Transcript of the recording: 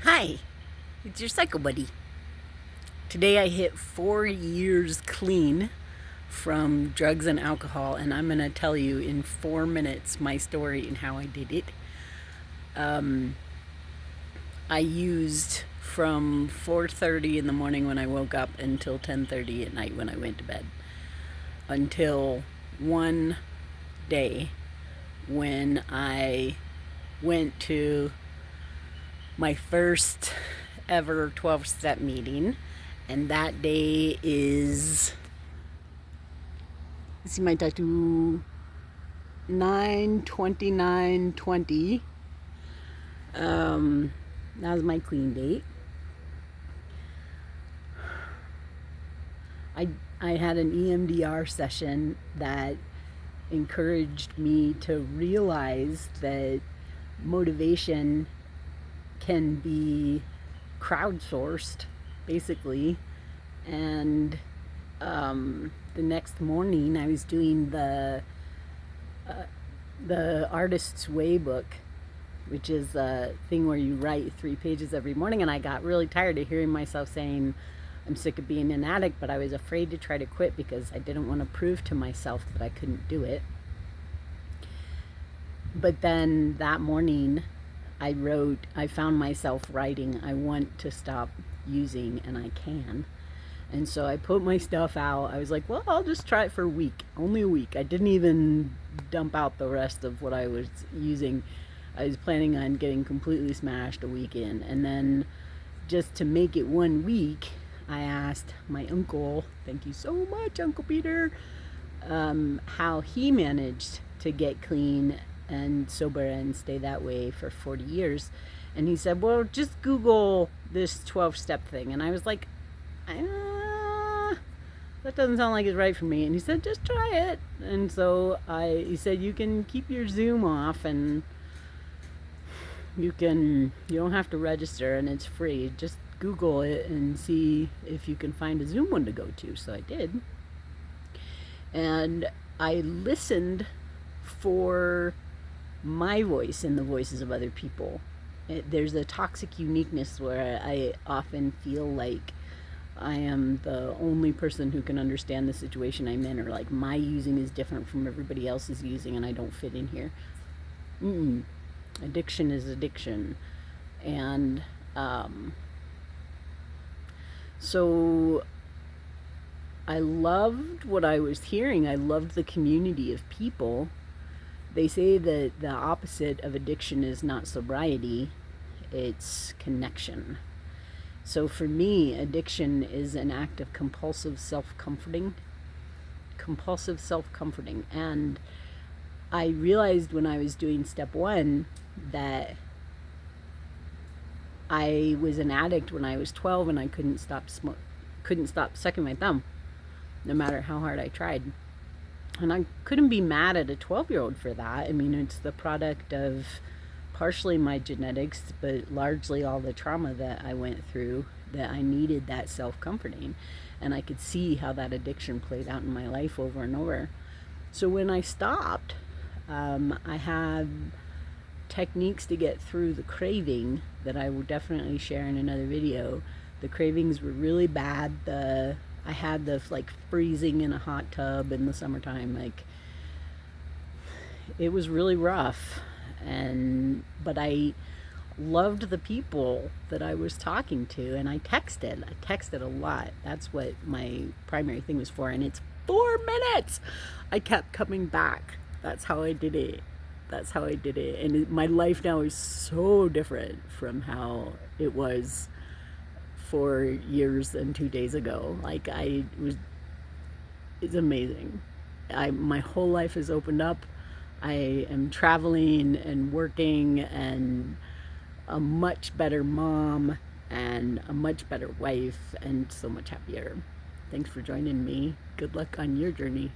Hi, it's your Psycho Buddy. Today I hit 4 years clean from drugs and alcohol, and I'm going to tell you in 4 minutes my story and how I did it. I used from 4:30 in the morning when I woke up until 10:30 at night when I went to bed. Until one day when I went to my first ever 12-step meeting, and that day is, see my tattoo, 9/29/20. That was my clean date. I had an EMDR session that encouraged me to realize that motivation can be crowdsourced, basically. And the next morning I was doing the Artist's Way book, which is a thing where you write 3 pages every morning, and I got really tired of hearing myself saying I'm sick of being an addict, but I was afraid to try to quit because I didn't want to prove to myself that I couldn't do it. But then that morning I found myself writing, I want to stop using and I can. And so I put my stuff out. I was like, well, I'll just try it for a week, only a week. I didn't even dump out the rest of what I was using. I was planning on getting completely smashed a week in. And then just to make it 1 week, I asked my uncle, thank you so much, Uncle Peter, how he managed to get clean and sober and stay that way for 40 years. And he said, well, just Google this 12-step thing. And I was like, that doesn't sound like it's right for me. And he said, just try it. And so he said, you can keep your Zoom off, and you don't have to register, and it's free. Just Google it and see if you can find a Zoom one to go to. So I did. And I listened for my voice and the voices of other people. There's a toxic uniqueness where I often feel like I am the only person who can understand the situation I'm in, or like my using is different from everybody else's using and I don't fit in here. Addiction is addiction. And so I loved what I was hearing. I loved the community of people. They say that the opposite of addiction is not sobriety, it's connection. So for me, addiction is an act of compulsive self-comforting. And I realized when I was doing step 1 that I was an addict when I was 12 and I couldn't stop sucking my thumb, no matter how hard I tried. And I couldn't be mad at a 12-year-old for that. I mean, it's the product of partially my genetics, but largely all the trauma that I went through, that I needed that self-comforting. And I could see how that addiction played out in my life over and over. So when I stopped, I had techniques to get through the craving that I will definitely share in another video. The cravings were really bad. I had the freezing in a hot tub in the summertime. It was really rough. But I loved the people that I was talking to, and I texted a lot. That's what my primary thing was for. And it's 4 minutes. I kept coming back. That's how I did it. And my life now is so different from how it was 4 years and 2 days ago. It's amazing. My whole life has opened up. I am traveling and working and a much better mom and a much better wife and so much happier. Thanks for joining me. Good luck on your journey.